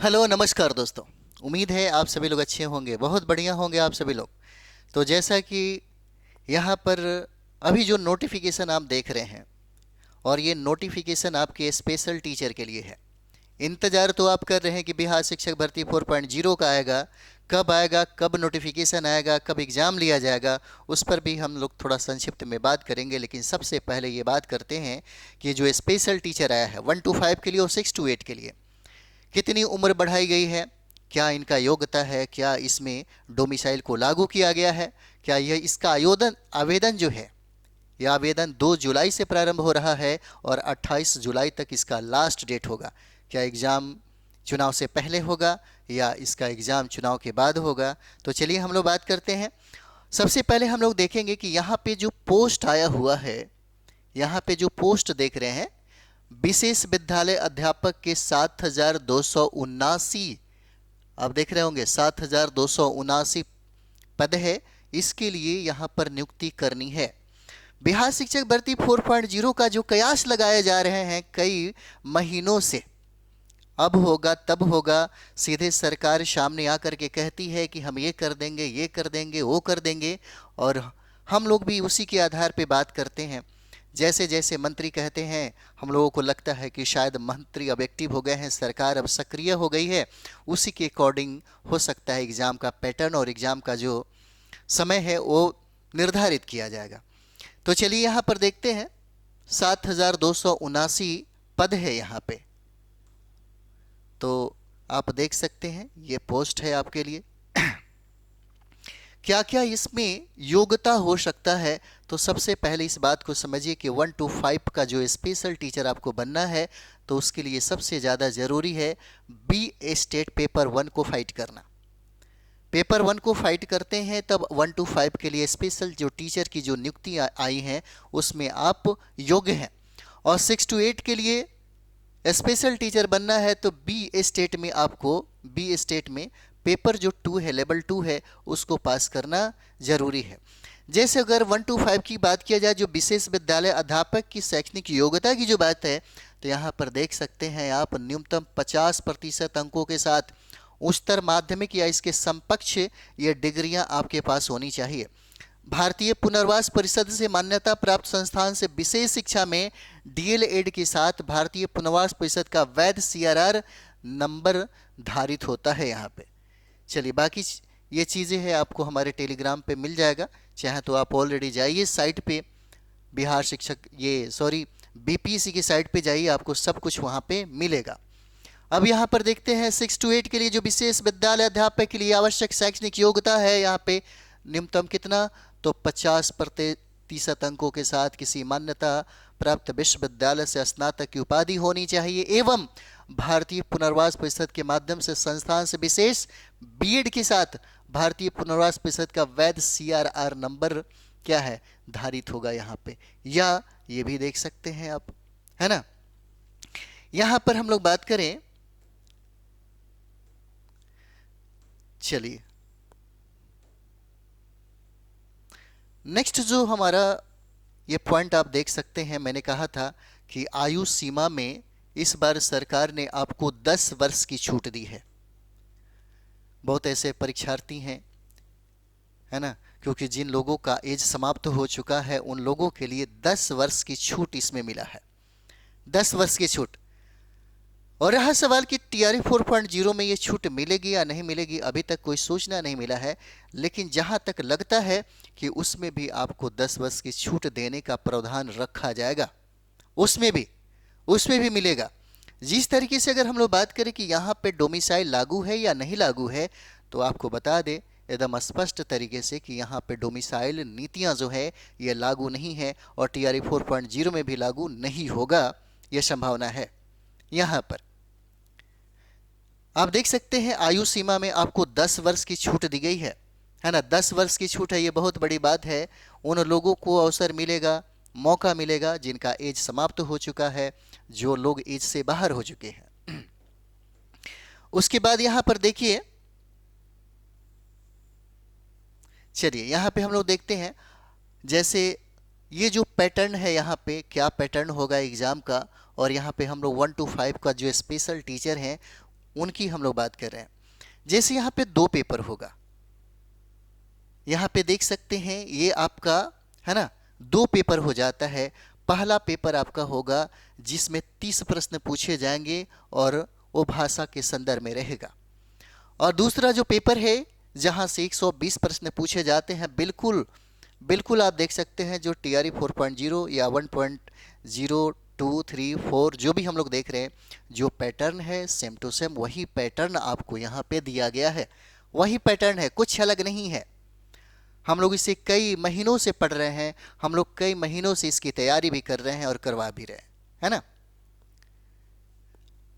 Hello नमस्कार दोस्तों। उम्मीद है आप सभी लोग अच्छे होंगे, बहुत बढ़िया होंगे आप सभी लोग। तो जैसा कि यहाँ पर अभी जो नोटिफिकेशन आप देख रहे हैं, और ये नोटिफिकेशन आपके स्पेशल टीचर के लिए है। इंतज़ार तो आप कर रहे हैं कि बिहार शिक्षक भर्ती 4.0 का आएगा, कब नोटिफिकेशन आएगा, कब एग्ज़ाम लिया जाएगा। उस पर भी हम लोग थोड़ा संक्षिप्त में बात करेंगे, लेकिन सबसे पहले ये बात करते हैं कि जो स्पेशल टीचर आया है 1 to 5 के लिए और 6 to 8 के लिए कितनी उम्र बढ़ाई गई है, क्या इनका योग्यता है, क्या इसमें डोमिसाइल को लागू किया गया है, क्या यह इसका आयोजन आवेदन जो है, यह आवेदन 2 जुलाई से प्रारंभ हो रहा है और 28 जुलाई तक इसका लास्ट डेट होगा। क्या एग्ज़ाम चुनाव से पहले होगा या इसका एग्ज़ाम चुनाव के बाद होगा। तो चलिए हम लोग बात करते हैं। सबसे पहले हम लोग देखेंगे कि यहाँ पे जो पोस्ट आया हुआ है, यहाँ पे जो पोस्ट देख रहे हैं, विशेष विद्यालय अध्यापक के 7,279, आप देख रहे होंगे 7,279 पद है। इसके लिए यहाँ पर नियुक्ति करनी है। बिहार शिक्षक भर्ती 4.0 का जो कयास लगाए जा रहे हैं कई महीनों से, अब होगा तब होगा, सीधे सरकार सामने आकर के कहती है कि हम ये कर देंगे, ये कर देंगे, वो कर देंगे, और हम लोग भी उसी के आधार पे बात करते हैं। जैसे जैसे मंत्री कहते हैं, हम लोगों को लगता है कि शायद मंत्री अब एक्टिव हो गए हैं, सरकार अब सक्रिय हो गई है। उसी के अकॉर्डिंग हो सकता है एग्ज़ाम का पैटर्न और एग्ज़ाम का जो समय है वो निर्धारित किया जाएगा। तो चलिए यहाँ पर देखते हैं, 7,279 पद है यहाँ पे। तो आप देख सकते हैं ये पोस्ट है आपके लिए। क्या क्या इसमें योग्यता हो सकता है। तो सबसे पहले इस बात को समझिए कि 1 to 5 का जो स्पेशल टीचर आपको बनना है, तो उसके लिए सबसे ज़्यादा ज़रूरी है बी स्टेट पेपर 1 को फाइट करना। पेपर 1 को फाइट करते हैं तब 1 to 5 के लिए स्पेशल जो टीचर की जो नियुक्ति आई हैं उसमें आप योग्य हैं। और 6 to 8 के लिए स्पेशल टीचर बनना है तो बी स्टेट में आपको, बी स्टेट में पेपर जो 2 है, लेवल 2 है, उसको पास करना जरूरी है। जैसे अगर 1 to 5 की बात किया जाए, जो विशेष विद्यालय अध्यापक की शैक्षणिक योग्यता की जो बात है, तो यहाँ पर देख सकते हैं आप न्यूनतम 50% अंकों के साथ उच्चतर माध्यमिक या इसके समकक्ष ये डिग्रियां आपके पास होनी चाहिए। भारतीय पुनर्वास परिषद से मान्यता प्राप्त संस्थान से विशेष शिक्षा में डीएलएड के साथ भारतीय पुनर्वास परिषद का वैध सीआरआर नंबर धारित होता है यहाँ पे। चलिए बाकी ये चीज़ें हैं आपको हमारे टेलीग्राम पे मिल जाएगा, चाहे तो आप ऑलरेडी जाइए साइट पे, बिहार शिक्षक बीपीएससी की साइट पे जाइए, आपको सब कुछ वहाँ पे मिलेगा। अब यहाँ पर देखते हैं 6 to 8 के लिए जो विशेष विद्यालय अध्यापक के लिए आवश्यक शैक्षणिक योग्यता है, यहाँ पे न्यूनतम कितना, तो 50% अंकों के साथ किसी मान्यता प्राप्त विश्वविद्यालय से स्नातक की उपाधि होनी चाहिए, एवं भारतीय पुनर्वास परिषद के माध्यम से संस्थान से विशेष बीएड के साथ भारतीय पुनर्वास परिषद का वैध सीआरआर नंबर क्या है, धारित होगा यहाँ पे, या ये भी देख सकते हैं आप, है ना। यहाँ पर हम लोग बात करें, चलिए नेक्स्ट जो हमारा ये पॉइंट आप देख सकते हैं, मैंने कहा था कि आयु सीमा में इस बार सरकार ने आपको 10 वर्ष की छूट दी है। बहुत ऐसे परीक्षार्थी हैं, है ना, क्योंकि जिन लोगों का एज समाप्त हो चुका है उन लोगों के लिए 10 वर्ष की छूट इसमें मिला है, 10 वर्ष की छूट। और रहा सवाल कि टीआरई 4.0 में ये छूट मिलेगी या नहीं मिलेगी, अभी तक कोई सूचना नहीं मिला है, लेकिन जहां तक लगता है कि उसमें भी आपको 10 वर्ष की छूट देने का प्रावधान रखा जाएगा, उसमें भी मिलेगा। जिस तरीके से अगर हम लोग बात करें कि यहाँ पे डोमिसाइल लागू है या नहीं लागू है, तो आपको बता दें एकदम स्पष्ट तरीके से कि यहाँ पे डोमिसाइल नीतियाँ जो है ये लागू नहीं है, और टीआरई 4.0 में भी लागू नहीं होगा, ये संभावना है। यहाँ पर आप देख सकते हैं आयु सीमा में आपको 10 वर्ष की छूट दी गई है ना, 10 वर्ष की छूट है, ये बहुत बड़ी बात है। उन लोगों को अवसर मिलेगा, मौका मिलेगा जिनका एज समाप्त हो चुका है, जो लोग एज से बाहर हो चुके हैं। उसके बाद यहाँ पर देखिए, चलिए यहाँ पे हम लोग देखते हैं, जैसे ये जो पैटर्न है यहाँ पे क्या पैटर्न होगा एग्ज़ाम का, और यहाँ पे हम लोग 1 to 5 का जो स्पेशल टीचर हैं उनकी हम लोग बात कर रहे हैं। जैसे यहाँ पे 2 पेपर होगा, यहाँ पे देख सकते हैं ये आपका है ना 2 पेपर हो जाता है। पहला पेपर आपका होगा जिसमें 30 प्रश्न पूछे जाएंगे और वो भाषा के संदर्भ में रहेगा। और दूसरा जो पेपर है जहाँ से 120 प्रश्न पूछे जाते हैं, बिल्कुल बिल्कुल आप देख सकते हैं जो TRE 4.0 या 1.0 2 3 4 जो भी हम लोग देख रहे हैं, जो पैटर्न है सेम टू सेम वही पैटर्न आपको यहाँ पे दिया गया है, वही पैटर्न है, कुछ अलग नहीं है। हम लोग इसे कई महीनों से पढ़ रहे हैं, हम लोग कई महीनों से इसकी तैयारी भी कर रहे हैं और करवा भी रहे हैं, है ना।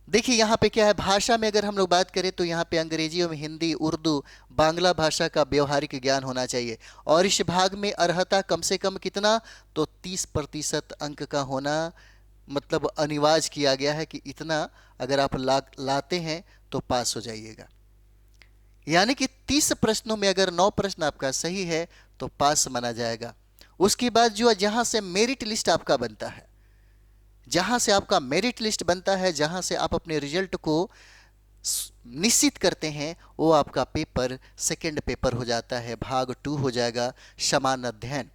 देखिए यहाँ पे क्या है, भाषा में अगर हम लोग बात करें तो यहाँ पे अंग्रेजी और हिंदी, उर्दू, बांग्ला भाषा का व्यवहारिक ज्ञान होना चाहिए। और इस भाग में अर्हता कम से कम कितना, तो 30% अंक का होना मतलब अनिवार्य किया गया है कि इतना अगर आप लाते हैं तो पास हो जाइएगा। यानी कि 30 प्रश्नों में अगर 9 प्रश्न आपका सही है तो पास माना जाएगा। उसके बाद जो जहां से मेरिट लिस्ट आपका बनता है, जहां से आपका मेरिट लिस्ट बनता है, जहां से आप अपने रिजल्ट को निश्चित करते हैं, वो आपका पेपर सेकंड पेपर हो जाता है, भाग 2 हो जाएगा, समान अध्ययन।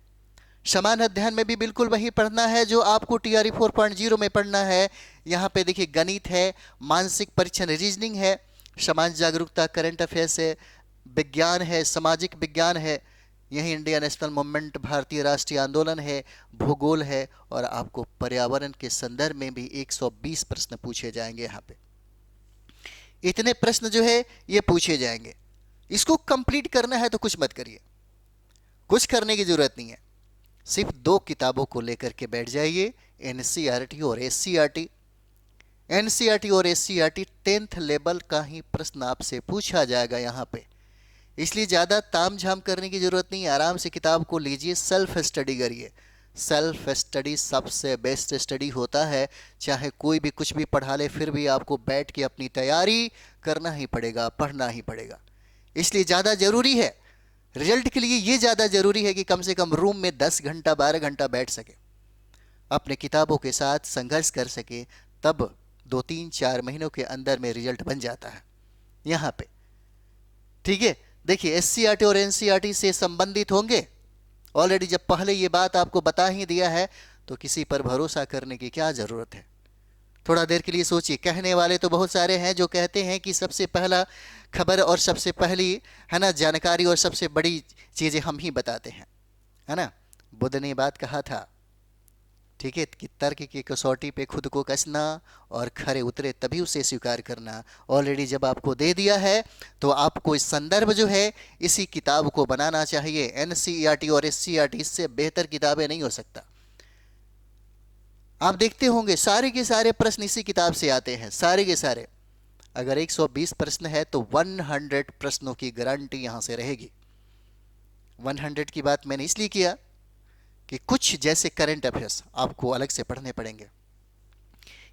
समान अध्ययन में भी बिल्कुल वही पढ़ना है जो आपको TRE 4.0 में पढ़ना है। यहाँ पे देखिए गणित है, मानसिक परीक्षण रीजनिंग है, समाज जागरूकता करंट अफेयर्स है, विज्ञान है, सामाजिक विज्ञान है, यही इंडिया नेशनल मूवमेंट भारतीय राष्ट्रीय आंदोलन है, भूगोल है, और आपको पर्यावरण के संदर्भ में भी 120 प्रश्न पूछे जाएंगे। यहाँ पे इतने प्रश्न जो है ये पूछे जाएंगे। इसको कंप्लीट करना है तो कुछ मत करिए, कुछ करने की जरूरत नहीं है, सिर्फ 2 किताबों को लेकर के बैठ जाइए, NCERT और SCERT। NCERT और SCERT 10th लेवल का ही प्रश्न आपसे पूछा जाएगा यहाँ पे, इसलिए ज़्यादा ताम झाम करने की ज़रूरत नहीं है। आराम से किताब को लीजिए, सेल्फ स्टडी करिए। सेल्फ स्टडी सबसे बेस्ट स्टडी होता है। चाहे कोई भी कुछ भी पढ़ा ले, फिर भी आपको बैठ के अपनी तैयारी करना ही पड़ेगा, पढ़ना ही पड़ेगा। इसलिए ज़्यादा ज़रूरी है, रिजल्ट के लिए ये ज़्यादा ज़रूरी है कि कम से कम रूम में 10 घंटा 12 घंटा बैठ सके, अपने किताबों के साथ संघर्ष कर सके, तब 2-3-4 महीनों के अंदर में रिजल्ट बन जाता है यहाँ पे। ठीक है, देखिए SCERT और NCERT से संबंधित होंगे ऑलरेडी। जब पहले ये बात आपको बता ही दिया है तो किसी पर भरोसा करने की क्या ज़रूरत है। थोड़ा देर के लिए सोचिए, कहने वाले तो बहुत सारे हैं जो कहते हैं कि सबसे पहला खबर और सबसे पहली है ना जानकारी और सबसे बड़ी चीज़ें हम ही बताते हैं, है ना। बुद्ध ने बात कहा था, ठीक है, कि तर्क की कसौटी पे खुद को कसना और खरे उतरे तभी उसे स्वीकार करना। ऑलरेडी जब आपको दे दिया है तो आपको इस संदर्भ जो है इसी किताब को बनाना चाहिए। NCERT और SCERT इससे बेहतर किताबें नहीं हो सकता। आप देखते होंगे सारे के सारे प्रश्न इसी किताब से आते हैं, सारे के सारे। अगर 120 प्रश्न है तो 100 प्रश्नों की गारंटी यहां से रहेगी। 100 की बात मैंने इसलिए किया कि कुछ जैसे करंट अफेयर्स आपको अलग से पढ़ने पड़ेंगे।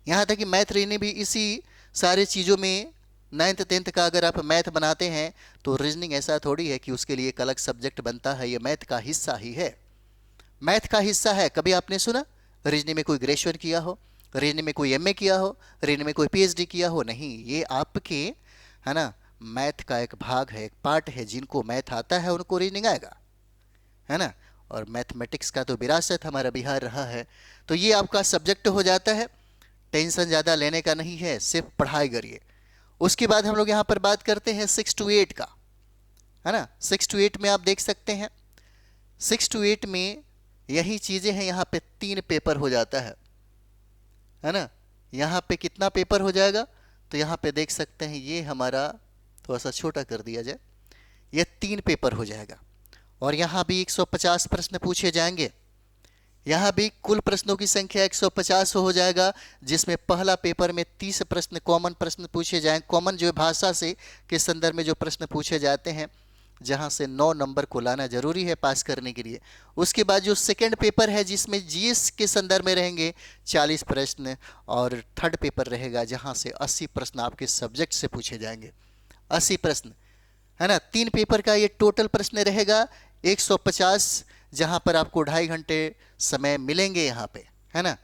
यहाँ तक कि मैथ रीजनिंग भी इसी सारे चीज़ों में 9th 10th का अगर आप मैथ बनाते हैं तो रीजनिंग ऐसा थोड़ी है कि उसके लिए एक अलग सब्जेक्ट बनता है, ये मैथ का हिस्सा ही है, मैथ का हिस्सा है। कभी आपने सुना रीजनिंग में कोई ग्रेजुएशन किया हो, रीजनिंग में कोई MA किया हो, रीजनिंग में कोई PhD किया हो? नहीं, ये आपके है ना मैथ का एक भाग है, एक पार्ट है। जिनको मैथ आता है उनको रीजनिंग आएगा, है ना। और मैथमेटिक्स का तो विरासत हमारा बिहार रहा है, तो ये आपका सब्जेक्ट हो जाता है। टेंशन ज़्यादा लेने का नहीं है, सिर्फ पढ़ाई करिए। उसके बाद हम लोग यहाँ पर बात करते हैं 6 to 8 का, है ना। 6 to 8 में आप देख सकते हैं, 6 to 8 में यही चीज़ें हैं। यहाँ पे 3 पेपर हो जाता है ना। यहाँ पे कितना पेपर हो जाएगा, तो यहाँ पे देख सकते हैं, ये हमारा थोड़ा सा छोटा कर दिया जाए, ये 3 पेपर हो जाएगा। और यहाँ भी 150 प्रश्न पूछे जाएंगे। यहाँ भी कुल प्रश्नों की संख्या 150 हो जाएगा, जिसमें पहला पेपर में 30 प्रश्न कॉमन प्रश्न पूछे जाएंगे। कॉमन जो है भाषा से के संदर्भ में जो प्रश्न पूछे जाते हैं, जहाँ से 9 नंबर को लाना जरूरी है पास करने के लिए। उसके बाद जो सेकंड पेपर है जिसमें GS के संदर्भ में रहेंगे 40 प्रश्न, और थर्ड पेपर रहेगा जहाँ से 80 प्रश्न आपके सब्जेक्ट से पूछे जाएंगे। 80 प्रश्न, है ना। 3 पेपर का ये टोटल प्रश्न रहेगा 150, जहाँ पर आपको 2.5 घंटे समय मिलेंगे यहाँ पे, है ना।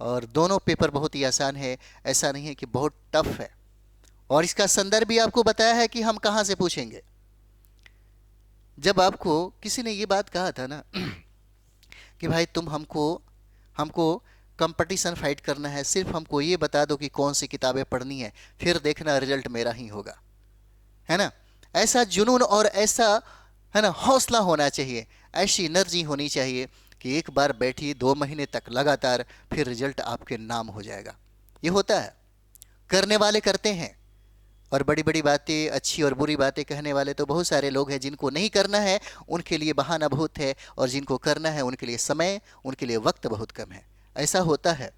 और दोनों पेपर बहुत ही आसान है, ऐसा नहीं है कि बहुत टफ है। और इसका संदर्भ भी आपको बताया है कि हम कहाँ से पूछेंगे। जब आपको किसी ने ये बात कहा था ना कि भाई तुम हमको हमको कंपटीशन फाइट करना है, सिर्फ हमको ये बता दो कि कौन सी किताबें पढ़नी है, फिर देखना रिजल्ट मेरा ही होगा, है ना। ऐसा जुनून और ऐसा, है ना, हौसला होना चाहिए, ऐसी एनर्जी होनी चाहिए कि एक बार बैठिए 2 महीने तक लगातार, फिर रिजल्ट आपके नाम हो जाएगा। ये होता है, करने वाले करते हैं, और बड़ी बड़ी बातें, अच्छी और बुरी बातें कहने वाले तो बहुत सारे लोग हैं। जिनको नहीं करना है उनके लिए बहाना बहुत है, और जिनको करना है उनके लिए समय, उनके लिए वक्त बहुत कम है। ऐसा होता है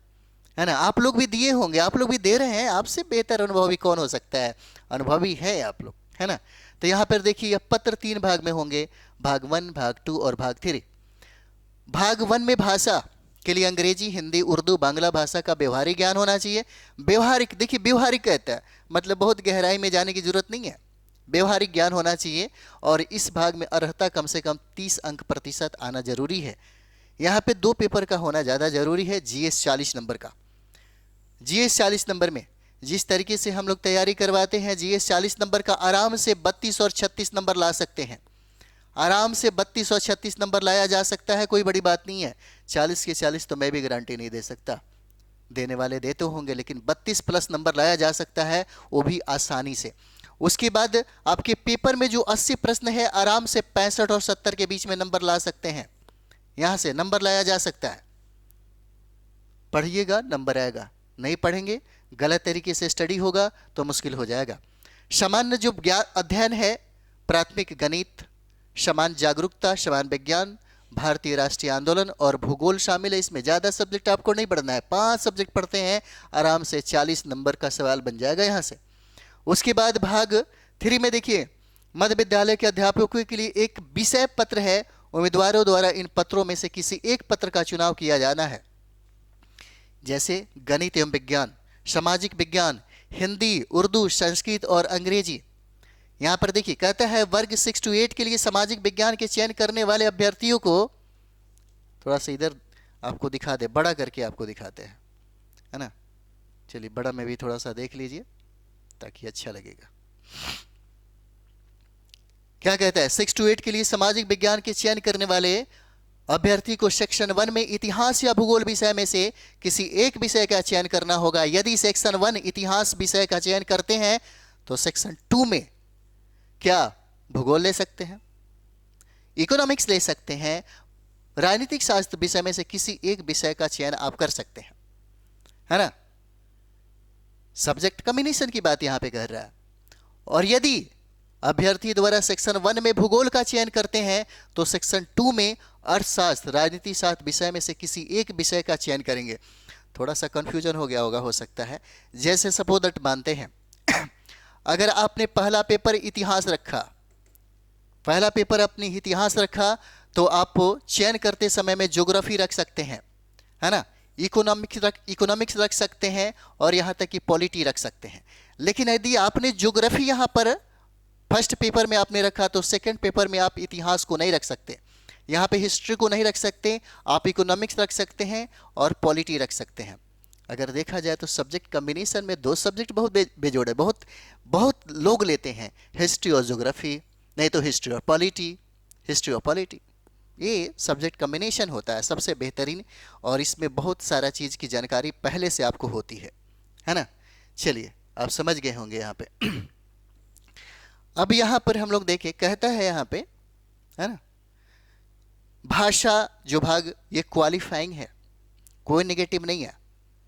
ना। आप लोग भी दिए होंगे, आप लोग भी दे रहे हैं, आपसे बेहतर अनुभवी कौन हो सकता है, अनुभवी है आप लोग, है ना। तो यहाँ पर देखिए पत्र 3 भाग में होंगे, भाग 1, भाग 2 और भाग 3। भाग 1 में भाषा के लिए अंग्रेजी, हिंदी, उर्दू, बांग्ला भाषा का व्यवहारिक ज्ञान होना चाहिए। व्यवहारिक, देखिए व्यवहारिक कहता है मतलब बहुत गहराई में जाने की जरूरत नहीं है, व्यवहारिक ज्ञान होना चाहिए। और इस भाग में अर्हता कम से कम 30 अंक प्रतिशत आना जरूरी है। यहाँ पे 2 पेपर का होना ज़्यादा जरूरी है, जीएस 40 नंबर का। जीएस 40 नंबर में जिस तरीके से हम लोग तैयारी करवाते हैं, जीएस 40 नंबर का आराम से 32 और 36 नंबर ला सकते हैं, आराम से 32 और 36 नंबर लाया जा सकता है, कोई बड़ी बात नहीं है। 40 के 40 तो मैं भी गारंटी नहीं दे सकता, देने वाले देते होंगे, लेकिन 32 प्लस नंबर लाया जा सकता है, वो भी आसानी से। उसके बाद आपके पेपर में जो 80 प्रश्न है, आराम से 65 और 70 के बीच में नंबर ला सकते हैं, यहां से नंबर लाया जा सकता है। पढ़िएगा नंबर आएगा, नहीं पढ़ेंगे, गलत तरीके से स्टडी होगा तो मुश्किल हो जाएगा। सामान्य जो अध्ययन है, प्राथमिक गणित, समान जागरूकता, समान विज्ञान, भारतीय राष्ट्रीय आंदोलन और भूगोल शामिल है। इसमें ज़्यादा सब्जेक्ट आपको नहीं पढ़ना है, 5 सब्जेक्ट पढ़ते हैं, आराम से 40 नंबर का सवाल बन जाएगा यहाँ से। उसके बाद भाग 3 में देखिए मध्य विद्यालय के अध्यापकों के लिए एक विषय पत्र है। उम्मीदवारों द्वारा इन पत्रों में से किसी एक पत्र का चुनाव किया जाना है, जैसे गणित एवं विज्ञान, सामाजिक विज्ञान, हिंदी, उर्दू, संस्कृत और अंग्रेजी। यहाँ पर देखिए कहता है वर्ग 6 to 8 के लिए सामाजिक विज्ञान के चयन करने वाले अभ्यर्थियों को, थोड़ा सा इधर आपको दिखा दे, बड़ा करके आपको दिखाते हैं, है ना। चलिए बड़ा में भी थोड़ा सा देख लीजिए ताकि अच्छा लगेगा। क्या कहता है, 6 to 8 के लिए सामाजिक विज्ञान के चयन करने वाले अभ्यर्थी को सेक्शन 1 में इतिहास या भूगोल विषय में से किसी एक विषय का चयन करना होगा। यदि सेक्शन 1 इतिहास विषय का चयन करते हैं तो सेक्शन 2 में क्या भूगोल ले सकते हैं, इकोनॉमिक्स ले सकते हैं, राजनीतिक शास्त्र विषय में से किसी एक विषय का चयन आप कर सकते हैं, है ना। सब्जेक्ट कॉम्बिनेशन की बात यहां पे कर रहा है। और यदि अभ्यर्थी द्वारा सेक्शन 1 में भूगोल का चयन करते हैं तो सेक्शन 2 में अर्थशास्त्र, राजनीति शास्त्र विषय में से किसी एक विषय का चयन करेंगे। थोड़ा सा कंफ्यूजन हो गया होगा, हो सकता है। जैसे सपोज दैट मानते हैं अगर आपने पहला पेपर इतिहास रखा, पहला पेपर अपनी इतिहास रखा, तो आप चयन करते समय में ज्योग्राफी रख सकते हैं, है ना, इकोनॉमिक्स रख सकते हैं, और यहाँ तक कि पॉलिटी रख सकते हैं। लेकिन यदि आपने ज्योग्राफी यहाँ पर फर्स्ट पेपर में आपने रखा तो सेकंड पेपर में आप इतिहास को नहीं रख सकते, यहाँ पे हिस्ट्री को नहीं रख सकते, आप इकोनॉमिक्स रख सकते हैं और पॉलिटी रख सकते हैं। अगर देखा जाए तो सब्जेक्ट कॉम्बिनेशन में 2 सब्जेक्ट बहुत बेजोड़ है, बहुत लोग लेते हैं, हिस्ट्री और ज्योग्राफी, नहीं तो हिस्ट्री और पॉलिटी, हिस्ट्री और पॉलिटी। ये सब्जेक्ट कॉम्बिनेशन होता है सबसे बेहतरीन, और इसमें बहुत सारा चीज़ की जानकारी पहले से आपको होती है ना। चलिए आप समझ गए होंगे यहाँ पे। अब यहाँ पर हम लोग देखें, कहता है यहाँ पे, है ना, भाषा जो भाग ये क्वालिफाइंग है, कोई नेगेटिव नहीं है,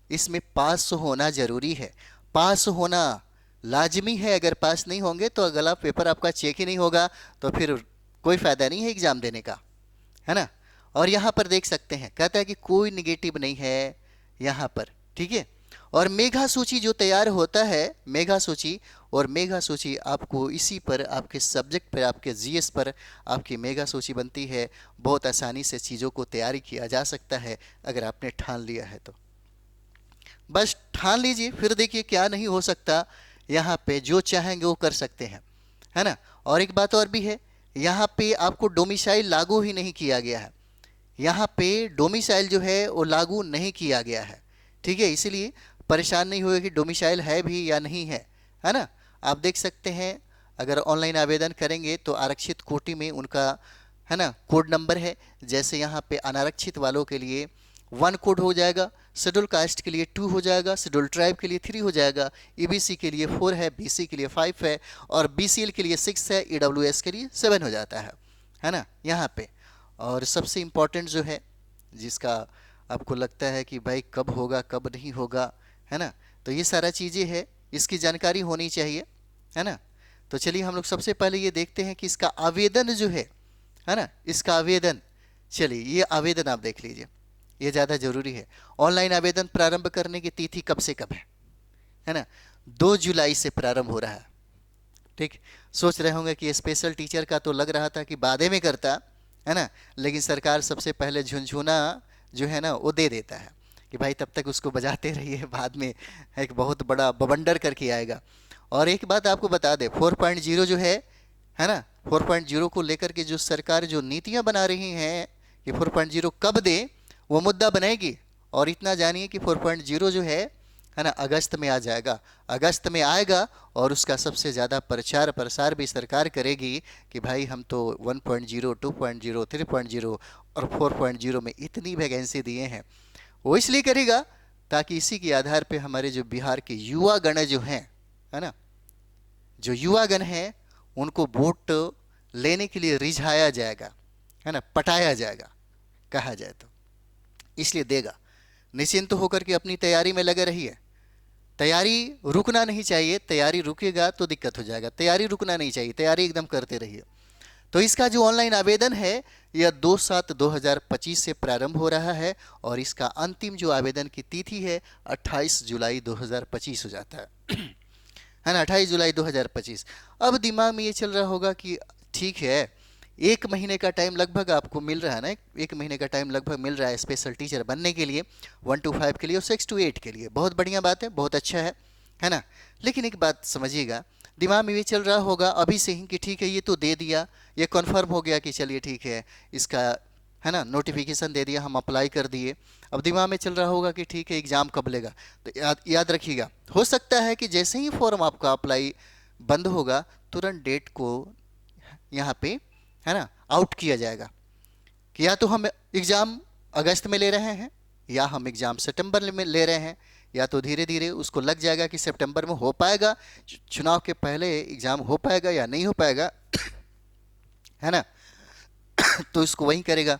इसमें पास होना जरूरी है, पास होना लाजमी है। अगर पास नहीं होंगे तो अगला पेपर आपका चेक ही नहीं होगा, तो फिर कोई फ़ायदा नहीं है एग्ज़ाम देने का, है ना। और यहाँ पर देख सकते हैं, कहता है कि कोई नेगेटिव नहीं है यहाँ पर, ठीक है। और मेगा सूची जो तैयार होता है, मेगा सूची, और मेगा सूची आपको इसी पर, आपके सब्जेक्ट पर, आपके जीएस पर आपकी मेगा सूची बनती है। बहुत आसानी से चीज़ों को तैयारी किया जा सकता है अगर आपने ठान लिया है तो। बस ठान लीजिए, फिर देखिए क्या नहीं हो सकता। यहाँ पे जो चाहेंगे वो कर सकते हैं, है ना। और एक बात और भी है, यहाँ पे आपको डोमिसाइल लागू ही नहीं किया गया है, यहाँ पे डोमिसाइल जो है वो लागू नहीं किया गया है, ठीक है। इसीलिए परेशान नहीं हुए कि डोमिसाइल है भी या नहीं है, है ना। आप देख सकते हैं, अगर ऑनलाइन आवेदन करेंगे तो आरक्षित कोटि में उनका है ना कोड नंबर है। जैसे यहाँ पे अनारक्षित वालों के लिए 1 कोड हो जाएगा, शेड्यूल कास्ट के लिए 2 हो जाएगा, शेड्यूल ट्राइब के लिए 3 हो जाएगा, ईबीसी के लिए 4 है, बीसी के लिए 5 है और बीसीएल के लिए 6 है, ईडब्ल्यूएस के लिए 7 हो जाता है ना यहाँ पे। और सबसे इम्पोर्टेंट जो है, जिसका आपको लगता है कि भाई कब होगा कब नहीं होगा, है ना, तो ये सारा चीज़ें है, इसकी जानकारी होनी चाहिए, है ना। तो चलिए हम लोग सबसे पहले ये देखते हैं कि इसका आवेदन जो है ना, इसका आवेदन, चलिए ये आवेदन आप देख लीजिए, ये ज़्यादा ज़रूरी है। ऑनलाइन आवेदन प्रारंभ करने की तिथि कब से कब है ना, 2 जुलाई से प्रारंभ हो रहा है। ठीक, सोच रहे होंगे कि स्पेशल टीचर का तो लग रहा था कि बादे में करता है ना, लेकिन सरकार सबसे पहले झुनझुना जो है ना वो दे देता है कि भाई तब तक उसको बजाते रहिए, बाद में एक बहुत बड़ा बवंडर करके आएगा। और एक बात आपको बता दे, 4.0 जो है ना, 4.0 को लेकर के जो सरकार जो नीतियां बना रही हैं कि 4.0 कब दे, वो मुद्दा बनाएगी। और इतना जानिए कि 4.0 जो है ना, अगस्त में आ जाएगा, अगस्त में आएगा और उसका सबसे ज़्यादा प्रचार प्रसार भी सरकार करेगी कि भाई हम तो 1.0, 2.0, 3.0 और 4.0 में इतनी वैकेंसी दिए हैं। वो इसलिए करेगा ताकि इसी के आधार पे हमारे जो बिहार के युवा गण जो हैं, है ना, जो युवा गण हैं उनको वोट लेने के लिए रिझाया जाएगा, है ना, पटाया जाएगा कहा जाए तो, इसलिए देगा। निश्चिंत होकर के अपनी तैयारी में लगे रहिए, तैयारी रुकना नहीं चाहिए, तैयारी रुकेगा तो दिक्कत हो जाएगा, तैयारी रुकना नहीं चाहिए, तैयारी एकदम करते रहिए। तो इसका जो ऑनलाइन आवेदन है यह 2/7/2025 से प्रारंभ हो रहा है और इसका अंतिम जो आवेदन की तिथि है 28 जुलाई 2025 हो जाता है ना, 28 जुलाई 2025। अब दिमाग में ये चल रहा होगा कि ठीक है, 1 महीने का टाइम लगभग आपको मिल रहा है ना, 1 महीने का टाइम लगभग मिल रहा है स्पेशल टीचर बनने के लिए, 1 to 5 के लिए और 6 to 8 के लिए। बहुत बढ़िया बात है, बहुत अच्छा है ना। लेकिन एक बात समझिएगा, दिमाग में ये चल रहा होगा अभी से ही कि ठीक है ये तो दे दिया, ये कन्फर्म हो गया कि चलिए ठीक है इसका है ना नोटिफिकेशन दे दिया, हम अप्लाई कर दिए। अब दिमाग में चल रहा होगा कि ठीक है एग्ज़ाम कब लेगा। तो याद रखिएगा, हो सकता है कि जैसे ही फॉर्म आपका अप्लाई बंद होगा तुरंत डेट को यहाँ पे है ना आउट किया जाएगा कि या तो हम एग्ज़ाम अगस्त में ले रहे हैं या हम एग्ज़ाम सितंबर में ले रहे हैं, या तो धीरे धीरे उसको लग जाएगा कि सितंबर में हो पाएगा, चुनाव के पहले एग्ज़ाम हो पाएगा या नहीं हो पाएगा है ना। तो इसको वही करेगा,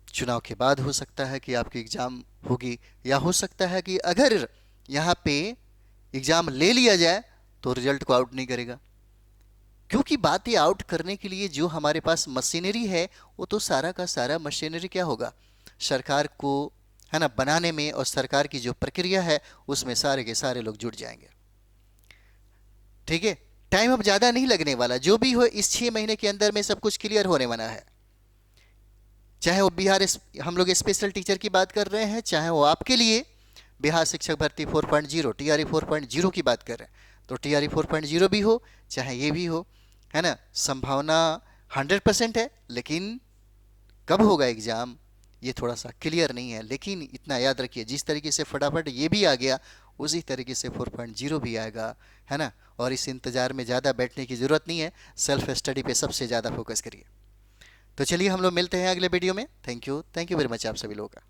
चुनाव के बाद हो सकता है कि आपकी एग्ज़ाम होगी, या हो सकता है कि अगर यहाँ पे एग्ज़ाम ले लिया जाए तो रिजल्ट को आउट नहीं करेगा, क्योंकि बात ये आउट करने के लिए जो हमारे पास मशीनरी है वो तो सारा का सारा मशीनरी क्या होगा, सरकार को है ना बनाने में, और सरकार की जो प्रक्रिया है उसमें सारे के सारे लोग जुट जाएंगे। ठीक है, टाइम अब ज़्यादा नहीं लगने वाला, जो भी हो इस 6 महीने के अंदर में सब कुछ क्लियर होने वाला है। चाहे वो बिहार हम लोग स्पेशल टीचर की बात कर रहे हैं, चाहे वो आपके लिए बिहार शिक्षक भर्ती 4.0 टीआरई 4.0 की बात कर रहे हैं, तो टीआरई 4.0 भी हो चाहे ये भी हो, है ना, संभावना 100% है, लेकिन कब होगा एग्ज़ाम ये थोड़ा सा क्लियर नहीं है। लेकिन इतना याद रखिए, जिस तरीके से फटाफट ये भी आ गया उसी तरीके से 4.0 भी आएगा, है ना। और इस इंतज़ार में ज़्यादा बैठने की ज़रूरत नहीं है, सेल्फ स्टडी पे सबसे ज़्यादा फोकस करिए। तो चलिए हम लोग मिलते हैं अगले वीडियो में। थैंक यू वेरी मच आप सभी लोगों का।